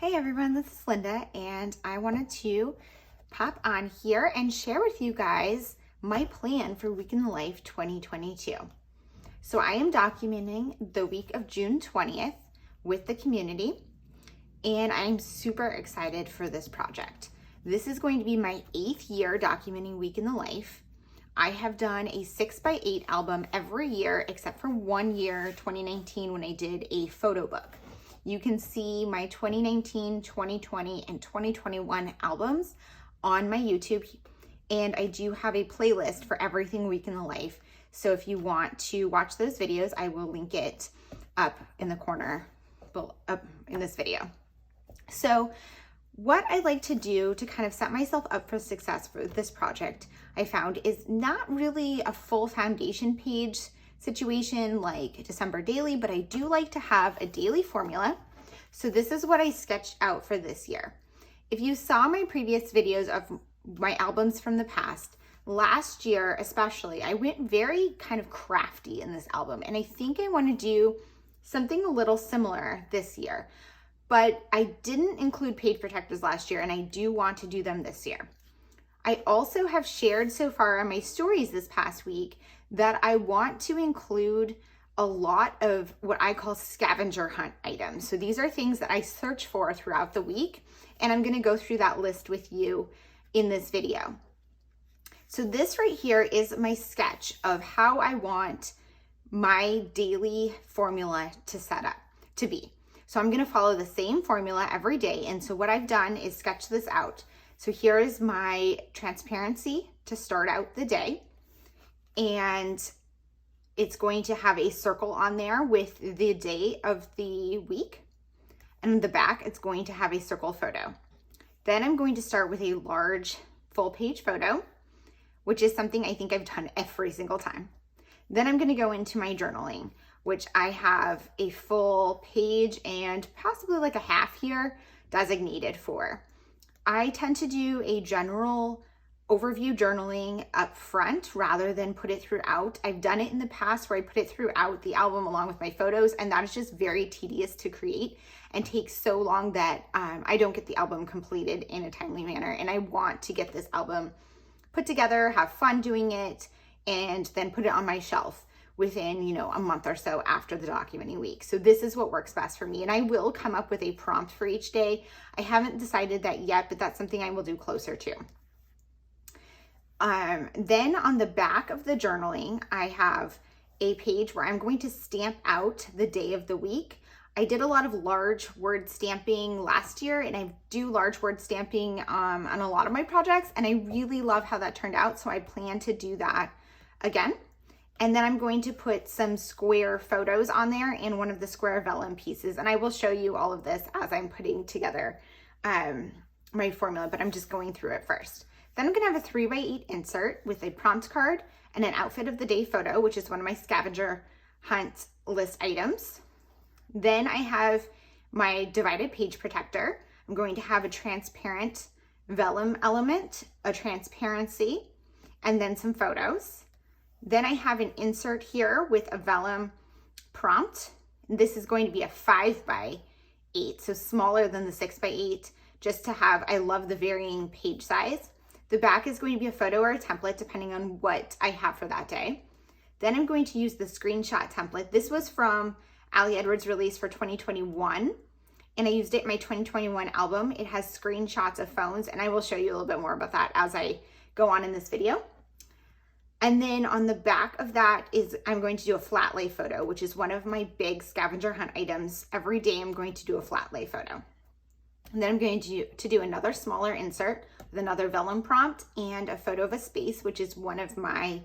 Hey everyone, this is Linda, and I wanted to pop on here and share with you guys my plan for Week in the Life 2022. So I am documenting the week of June 20th with the community, and I'm super excited for this project. This is going to be my 8th year documenting Week in the Life. I have done a 6x8 album every year except for 1 year, 2019, when I did a photo book. You can see my 2019, 2020, and 2021 albums on my YouTube, and I do have a playlist for everything Week in the Life. So if you want to watch those videos, I will link it up in the corner, up in this video. So what I like to do to kind of set myself up for success for this project, I found, is not really a full foundation page situation like December daily, but I do like to have a daily formula. So this is what I sketched out for this year. If you saw my previous videos of my albums from the past, last year especially, I went very kind of crafty in this album, and I think I want to do something a little similar this year. But I didn't include page protectors last year, and I do want to do them this year. I also have shared so far on my stories this past week that I want to include a lot of what I call scavenger hunt items. So these are things that I search for throughout the week, and I'm going to go through that list with you in this video. So this right here is my sketch of how I want my daily formula to be. So I'm going to follow the same formula every day. And so what I've done is sketch this out. So here is my transparency to start out the day. And it's going to have a circle on there with the day of the week. And in the back, it's going to have a circle photo. Then I'm going to start with a large full page photo, which is something I think I've done every single time. Then I'm going to go into my journaling, which I have a full page and possibly like a half here designated for. I tend to do a general overview journaling up front rather than put it throughout. I've done it in the past where I put it throughout the album along with my photos, and that is just very tedious to create and takes so long that I don't get the album completed in a timely manner. And I want to get this album put together, have fun doing it, and then put it on my shelf within, a month or so after the documenting week. So this is what works best for me. And I will come up with a prompt for each day. I haven't decided that yet, but that's something I will do closer to. Then on the back of the journaling, I have a page where I'm going to stamp out the day of the week. I did a lot of large word stamping last year, and I do large word stamping on a lot of my projects, and I really love how that turned out. So I plan to do that again. And then I'm going to put some square photos on there and one of the square vellum pieces. And I will show you all of this as I'm putting together my formula, but I'm just going through it first. Then I'm gonna have a 3x8 insert with a prompt card and an outfit of the day photo, which is one of my scavenger hunt list items. Then I have my divided page protector. I'm going to have a transparent vellum element, a transparency, and then some photos. Then I have an insert here with a vellum prompt. This is going to be a 5x8, so smaller than the 6x8, just to have, I love the varying page size. The back is going to be a photo or a template depending on what I have for that day. Then I'm going to use the screenshot template. This was from Ali Edwards' release for 2021, and I used it in my 2021 album. It has screenshots of phones, and I will show you a little bit more about that as I go on in this video. And then on the back of that I'm going to do a flat lay photo, which is one of my big scavenger hunt items. Every day I'm going to do a flat lay photo. And then I'm going to do another smaller insert with another vellum prompt and a photo of a space, which is one of my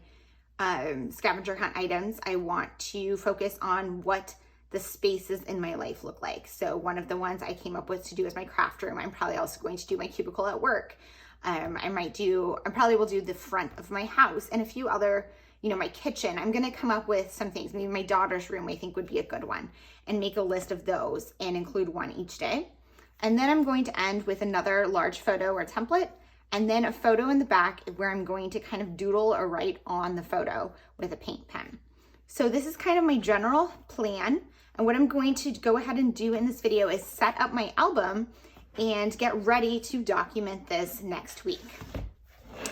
scavenger hunt items. I want to focus on what the spaces in my life look like. So one of the ones I came up with to do is my craft room. I'm probably also going to do my cubicle at work. I probably will do the front of my house and a few other, my kitchen. I'm going to come up with some things. Maybe my daughter's room I think would be a good one, and make a list of those and include one each day. And then I'm going to end with another large photo or template, and then a photo in the back where I'm going to kind of doodle or write on the photo with a paint pen. So this is kind of my general plan. And what I'm going to go ahead and do in this video is set up my album and get ready to document this next week.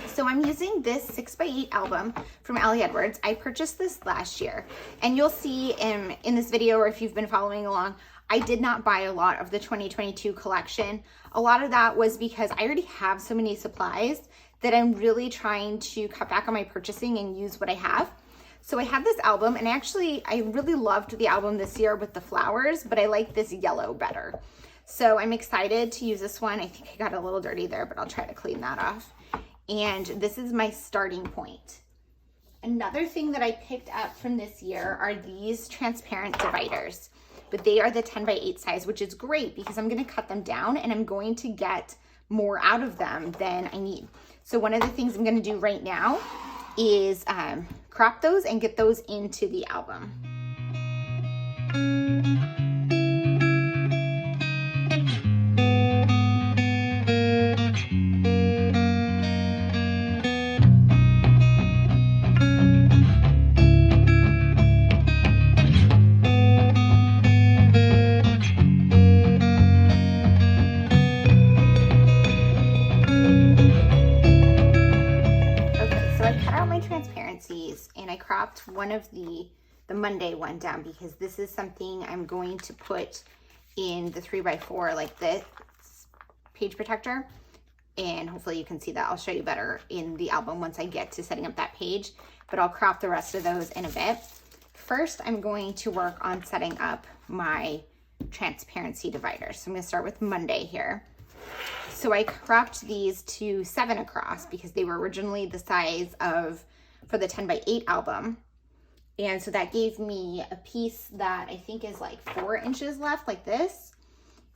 So I'm using this 6x8 album from Ali Edwards. I purchased this last year, and you'll see in this video, or if you've been following along, I did not buy a lot of the 2022 collection. A lot of that was because I already have so many supplies that I'm really trying to cut back on my purchasing and use what I have. So I have this album, and I really loved the album this year with the flowers, but I like this yellow better. So I'm excited to use this one. I think I got a little dirty there, but I'll try to clean that off. And this is my starting point. Another thing that I picked up from this year are these transparent dividers, but they are the 10x8 size, which is great because I'm going to cut them down and I'm going to get more out of them than I need. So one of the things I'm going to do right now is crop those and get those into the album. And I cropped one of the Monday one down because this is something I'm going to put in the 3x4 like this page protector, and hopefully you can see that. I'll show you better in the album once I get to setting up that page, but I'll crop the rest of those in a bit. First, I'm going to work on setting up my transparency dividers. So I'm going to start with Monday here. So I cropped these to 7 across because they were originally the size for the 10x8 album. And so that gave me a piece that I think is like 4 inches left, like this.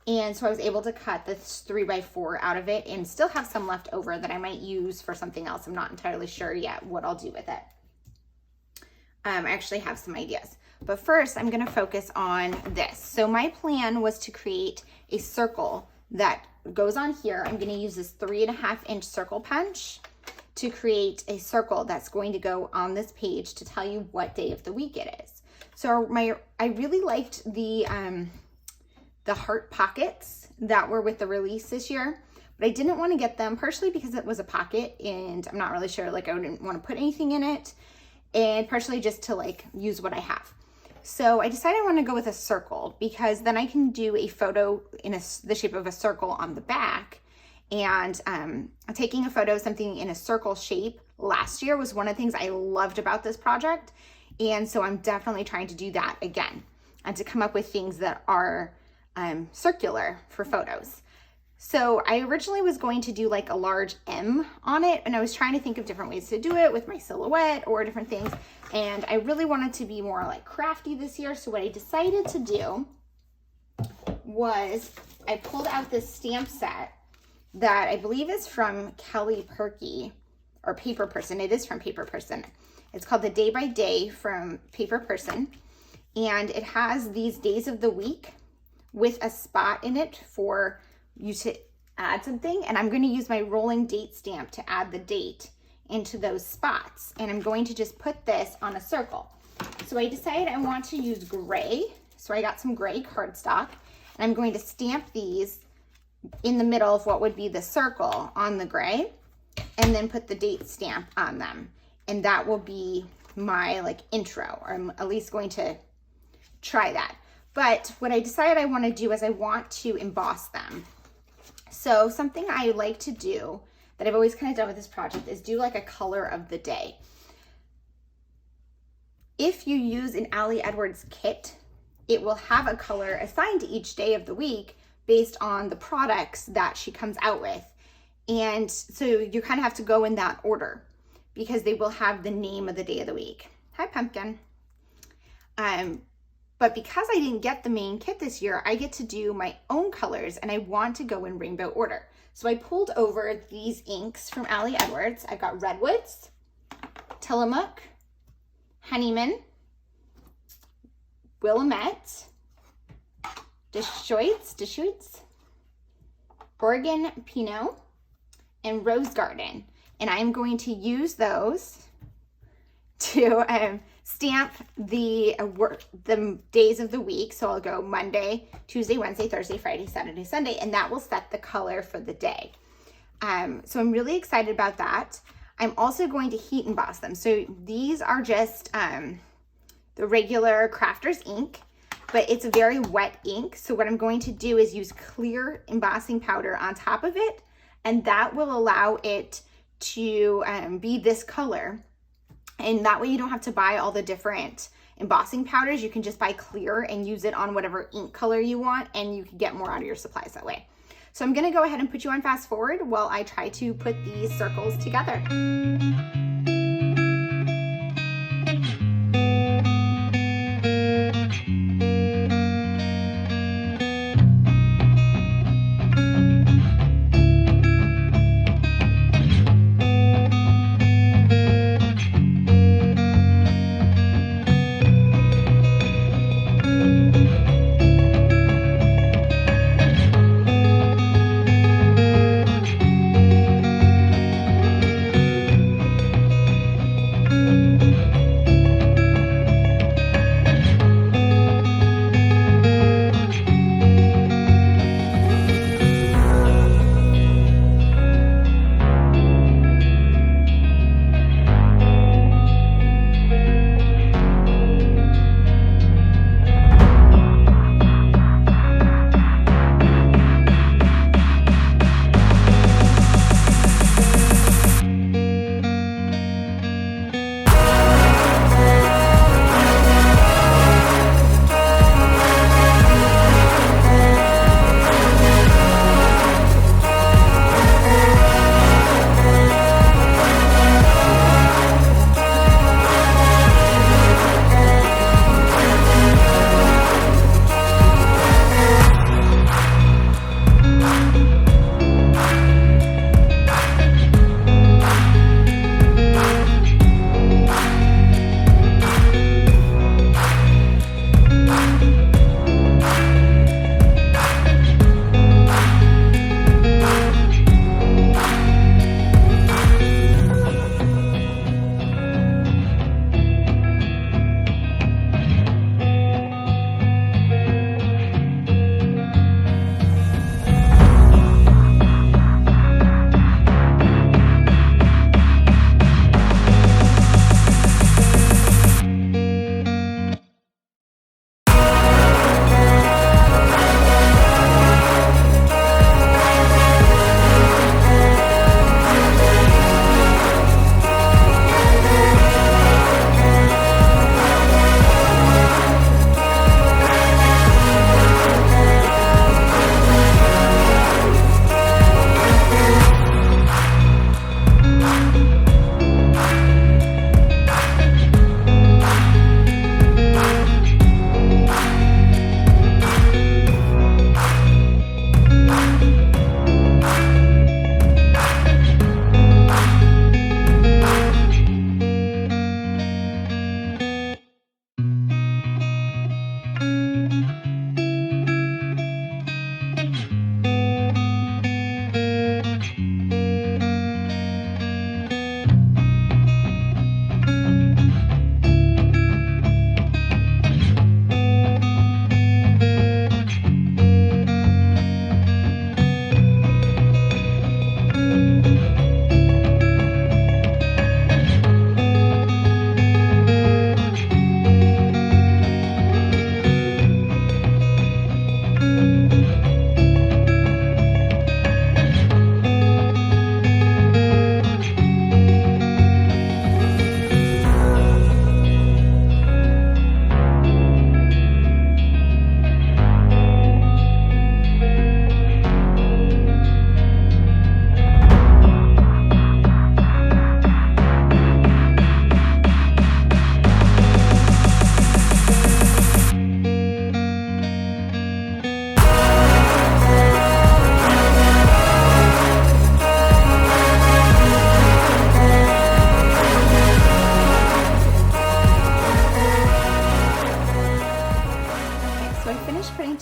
And so I was able to cut this 3x4 out of it and still have some left over that I might use for something else. I'm not entirely sure yet what I'll do with it. I actually have some ideas. But first, I'm going to focus on this. So my plan was to create a circle that goes on here. I'm going to use this 3.5-inch circle punch to create a circle that's going to go on this page to tell you what day of the week it is. So I really liked the heart pockets that were with the release this year, but I didn't want to get them partially because it was a pocket and I'm not really sure, like I didn't want to put anything in it, and partially just to like use what I have. So I decided I want to go with a circle because then I can do a photo in the shape of a circle on the back. And taking a photo of something in a circle shape last year was one of the things I loved about this project. And so I'm definitely trying to do that again and to come up with things that are circular for photos. So I originally was going to do like a large M on it, and I was trying to think of different ways to do it with my silhouette or different things. And I really wanted to be more like crafty this year. So what I decided to do was I pulled out this stamp set that I believe is from Kelly Perky or Paper Person. It is from Paper Person. It's called the Day by Day from Paper Person. And it has these days of the week with a spot in it for you to add something. And I'm going to use my rolling date stamp to add the date into those spots. And I'm going to just put this on a circle. So I decided I want to use gray. So I got some gray cardstock, and I'm going to stamp these in the middle of what would be the circle on the gray, and then put the date stamp on them. And that will be my like intro, or I'm at least going to try that. But what I decided I want to do is I want to emboss them. So something I like to do that I've always kind of done with this project is do like a color of the day. If you use an Ali Edwards kit, it will have a color assigned to each day of the week based on the products that she comes out with. And so you kind of have to go in that order because they will have the name of the day of the week. Hi, Pumpkin. But because I didn't get the main kit this year, I get to do my own colors, and I want to go in rainbow order. So I pulled over these inks from Ali Edwards. I've got Redwoods, Tillamook, Honeyman, Willamette, Deschutes, Oregon Pinot, and Rose Garden. And I'm going to use those to stamp the days of the week. So I'll go Monday, Tuesday, Wednesday, Thursday, Friday, Saturday, Sunday, and that will set the color for the day. So I'm really excited about that. I'm also going to heat emboss them. So these are just the regular crafter's ink, but it's a very wet ink. So what I'm going to do is use clear embossing powder on top of it, and that will allow it to be this color. And that way you don't have to buy all the different embossing powders. You can just buy clear and use it on whatever ink color you want, and you can get more out of your supplies that way. So I'm gonna go ahead and put you on fast forward while I try to put these circles together.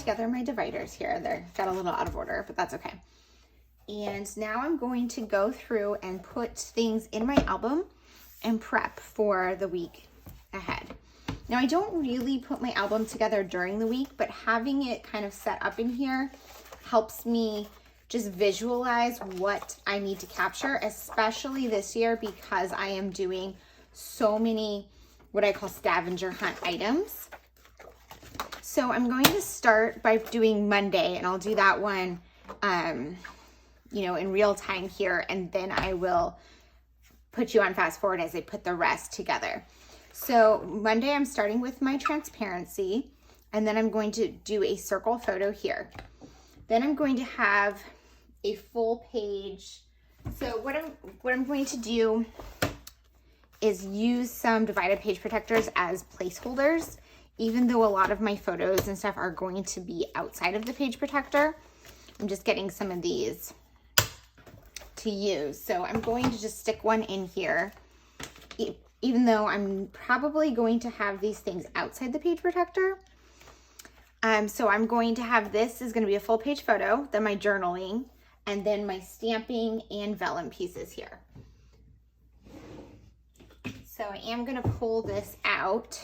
together my dividers here. They're got a little out of order, but that's okay. And now I'm going to go through and put things in my album and prep for the week ahead. Now I don't really put my album together during the week, but having it kind of set up in here helps me just visualize what I need to capture, especially this year because I am doing so many what I call scavenger hunt items. So I'm going to start by doing Monday, and I'll do that one, you know, in real time here, and then I will put you on fast forward as I put the rest together. So Monday, I'm starting with my transparency, and then I'm going to do a circle photo here. Then I'm going to have a full page. So what I'm going to do is use some divided page protectors as placeholders, even though a lot of my photos and stuff are going to be outside of the page protector. I'm just getting some of these to use. So I'm going to just stick one in here, even though I'm probably going to have these things outside the page protector. So I'm going to have, this is going to be a full page photo, then my journaling, and then my stamping and vellum pieces here. So I am going to pull this out.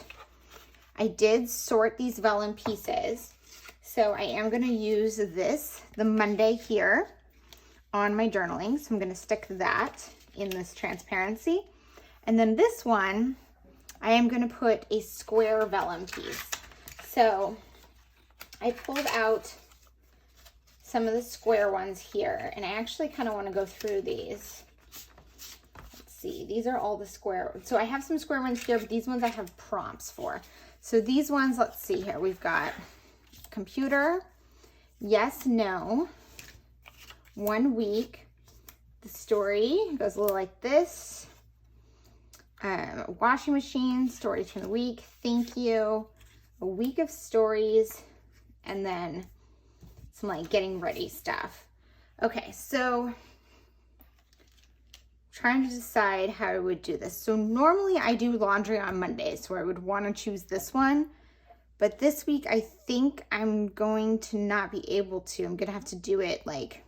I did sort these vellum pieces. So I am going to use this, the Monday here, on my journaling. So I'm going to stick that in this transparency. And then this one, I am going to put a square vellum piece. So I pulled out some of the square ones here, and I actually kind of want to go through these. Let's see, these are all the square. So I have some square ones here, but these ones I have prompts for. So these ones, let's see here, we've got computer, yes, no, 1 week, the story goes a little like this, washing machine, stories from the week, thank you, a week of stories, and then some like getting ready stuff. Okay, so trying to decide how I would do this. So normally I do laundry on Mondays, so I would want to choose this one. But this week I think I'm going to not be able to. I'm going to have to do it like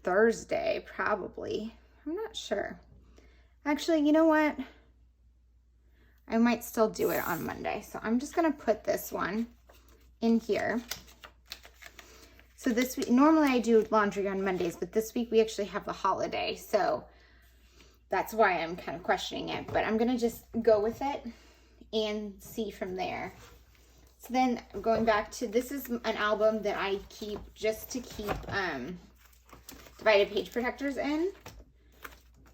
Thursday, probably. I'm not sure. Actually, you know what? I might still do it on Monday. So I'm just going to put this one in here. So this week, normally I do laundry on Mondays, but this week we actually have the holiday. So that's why I'm kind of questioning it, but I'm going to just go with it and see from there. So then going back to, this is an album that I keep just to keep divided page protectors in.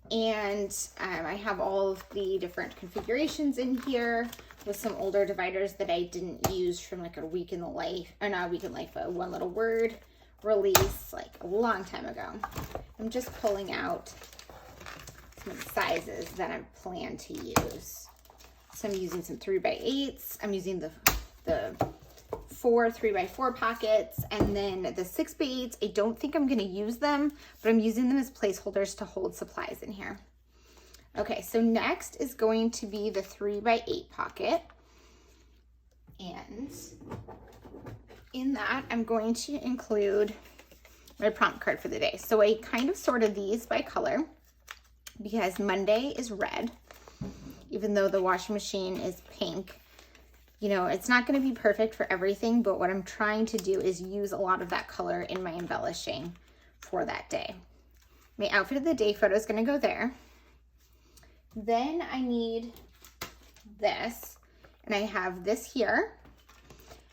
And I have all of the different configurations in here with some older dividers that I didn't use from like a week in the life, or not a week in life, but one little word release like a long time ago. I'm just pulling out some of the sizes that I plan to use. So I'm using some 3x8s. I'm using the 4 3x4 pockets, and then the 6x8s. I don't think I'm going to use them, but I'm using them as placeholders to hold supplies in here. Okay, so next is going to be the 3x8 pocket, and in that I'm going to include my prompt card for the day. So I kind of sorted these by color because Monday is red, even though the washing machine is pink. You know, it's not going to be perfect for everything, but what I'm trying to do is use a lot of that color in my embellishing for that day. My outfit of the day photo is going to go there. Then I need this, and I have this here.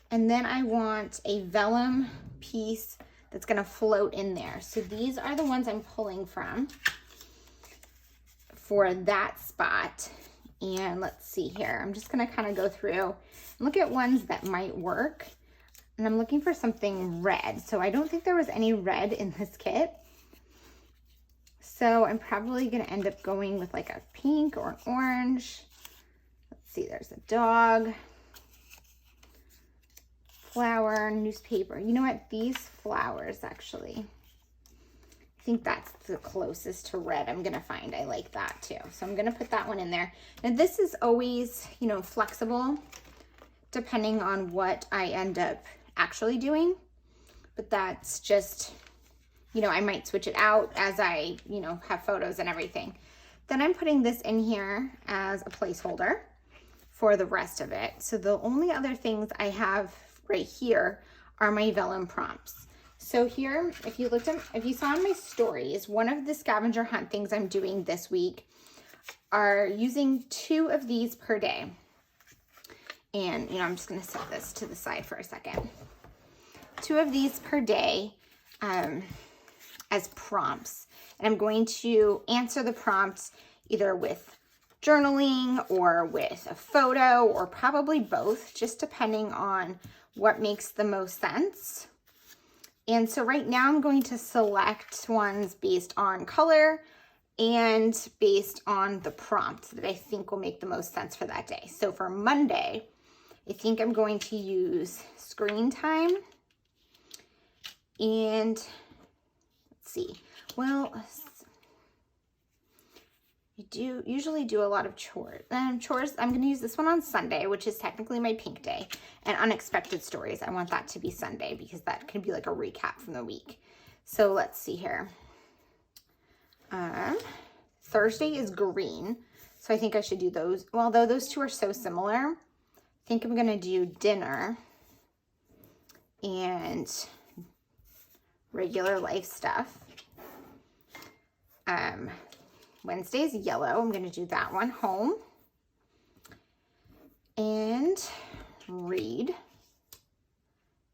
And then I want a vellum piece that's going to float in there. So these are the ones I'm pulling from for that spot. And let's see here. I'm just going to kind of go through and look at ones that might work. And I'm looking for something red. So I don't think there was any red in this kit. So I'm probably going to end up going with like a pink or an orange. Let's see, there's a dog, flower, newspaper. You know what? These flowers actually, I think that's the closest to red I'm going to find. I like that too. So I'm going to put that one in there. And this is always, you know, flexible depending on what I end up actually doing. But that's just, you know, I might switch it out as I, you know, have photos and everything. Then I'm putting this in here as a placeholder. for the rest of it. So the only other things I have right here are my vellum prompts. So here, if you saw in my stories, one of the scavenger hunt things I'm doing this week are using 2 of these per day. And, I'm just going to set this to the side for a second. 2 of these per day as prompts. And I'm going to answer the prompts either with journaling or with a photo or probably both, just depending on what makes the most sense. And so right now I'm going to select ones based on color and based on the prompt that I think will make the most sense for that day. So for Monday, I think I'm going to use screen time. And let's see, well, I usually do a lot of chores. I'm going to use this one on Sunday, which is technically my pink day. And unexpected stories, I want that to be Sunday because that can be like a recap from the week. So let's see here. Thursday is green. So I think I should do those. Well, though those 2 are so similar, I think I'm going to do dinner and regular life stuff. Wednesday is yellow. I'm going to do that one. Home and read.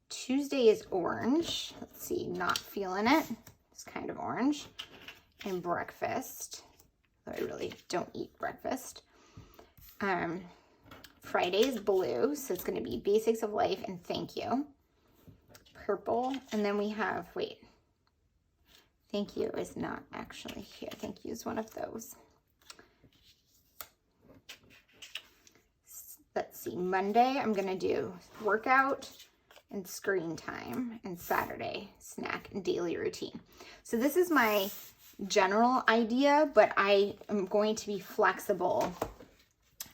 Tuesday is orange. Let's see, not feeling it. It's kind of orange. And breakfast. Though I really don't eat breakfast. Friday is blue. So it's going to be basics of life and thank you. Purple. And then we have, thank you is not actually here. Thank you is one of those. Let's see. Monday, I'm going to do workout and screen time. And Saturday, snack and daily routine. So this is my general idea, but I am going to be flexible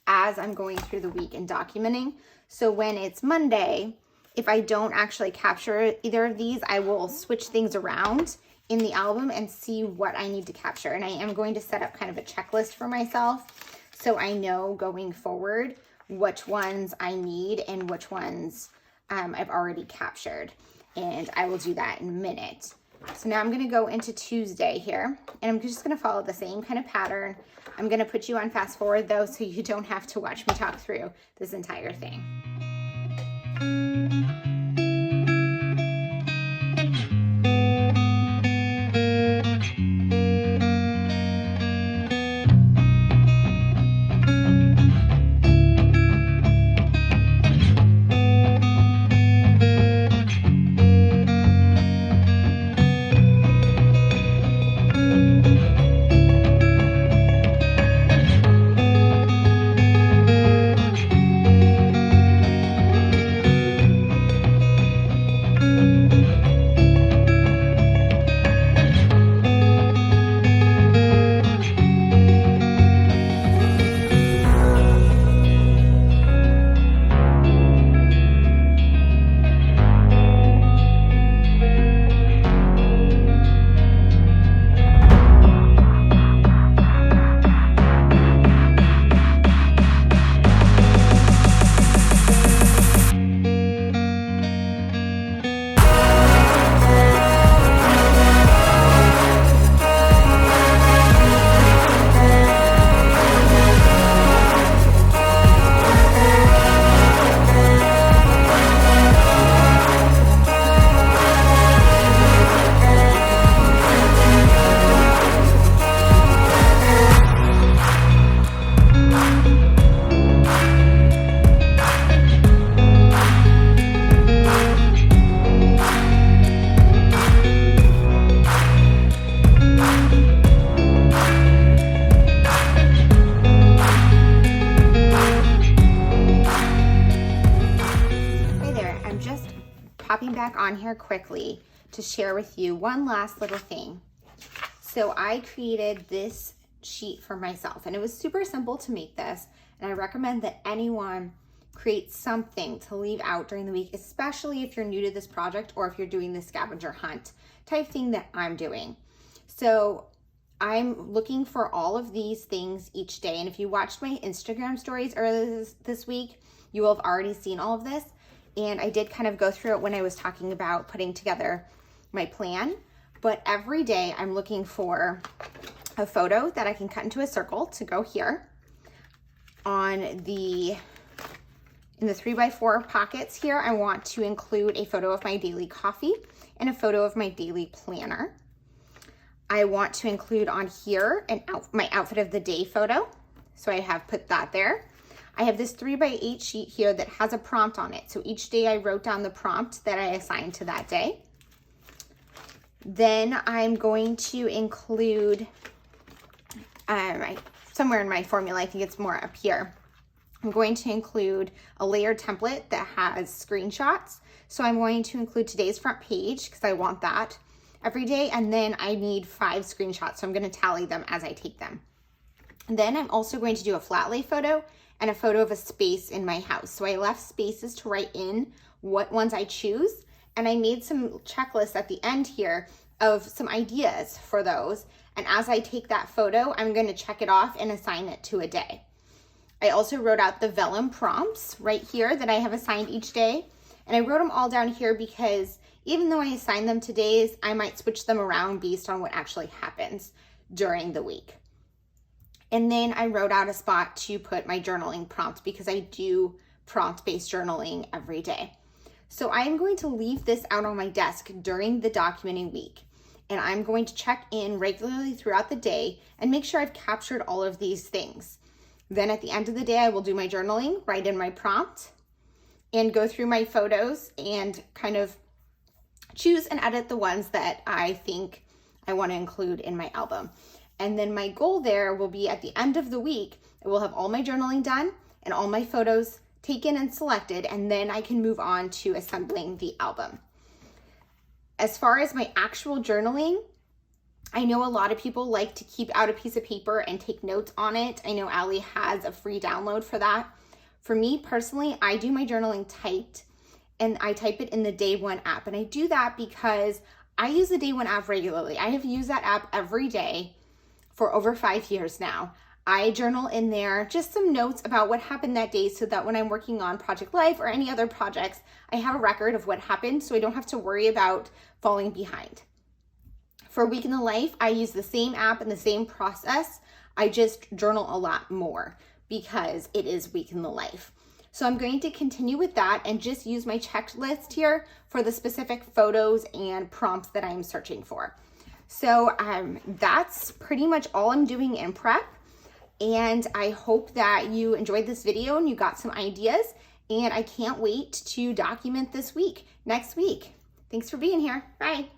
as I'm going through the week and documenting. So when it's Monday, if I don't actually capture either of these, I will switch things around in the album and see what I need to capture. And I am going to set up kind of a checklist for myself so I know going forward which ones I need and which ones I've already captured. And I will do that in a minute. So now I'm going to go into Tuesday here, and I'm just going to follow the same kind of pattern. I'm going to put you on fast forward though, so you don't have to watch me talk through this entire thing. Popping back on here quickly to share with you one last little thing. So I created this sheet for myself, and it was super simple to make this, and I recommend that anyone create something to leave out during the week, especially if you're new to this project or if you're doing the scavenger hunt type thing that I'm doing. So I'm looking for all of these things each day. And if you watched my Instagram stories earlier this week, you will have already seen all of this. And I did kind of go through it when I was talking about putting together my plan. But every day I'm looking for a photo that I can cut into a circle to go here. In the 3x4 pockets here, I want to include a photo of my daily coffee and a photo of my daily planner. I want to include on here my outfit of the day photo. So I have put that there. I have this 3x8 sheet here that has a prompt on it. So each day I wrote down the prompt that I assigned to that day. Then I'm going to include, somewhere in my formula, I think it's more up here, I'm going to include a layered template that has screenshots. So I'm going to include today's front page because I want that every day. And then I need 5 screenshots. So I'm going to tally them as I take them. And then I'm also going to do a flat lay photo and a photo of a space in my house. So I left spaces to write in what ones I choose. And I made some checklists at the end here of some ideas for those. And as I take that photo, I'm going to check it off and assign it to a day. I also wrote out the vellum prompts right here that I have assigned each day. And I wrote them all down here because even though I assign them to days, I might switch them around based on what actually happens during the week. And then I wrote out a spot to put my journaling prompt because I do prompt-based journaling every day. So I'm going to leave this out on my desk during the documenting week. And I'm going to check in regularly throughout the day and make sure I've captured all of these things. Then at the end of the day, I will do my journaling, write in my prompt, and go through my photos and kind of choose and edit the ones that I think I want to include in my album. And then my goal there will be at the end of the week, I will have all my journaling done and all my photos taken and selected, and then I can move on to assembling the album. As far as my actual journaling, I know a lot of people like to keep out a piece of paper and take notes on it. I know Allie has a free download for that. For me personally, I do my journaling typed, and I type it in the Day One app. And I do that because I use the Day One app regularly. I have used that app every day for over 5 years now. I journal in there just some notes about what happened that day so that when I'm working on Project Life or any other projects, I have a record of what happened so I don't have to worry about falling behind. For Week in the Life, I use the same app and the same process. I just journal a lot more because it is Week in the Life. So I'm going to continue with that and just use my checklist here for the specific photos and prompts that I'm searching for. So that's pretty much all I'm doing in prep. And I hope that you enjoyed this video and you got some ideas. And I can't wait to document this week, next week. Thanks for being here. Bye.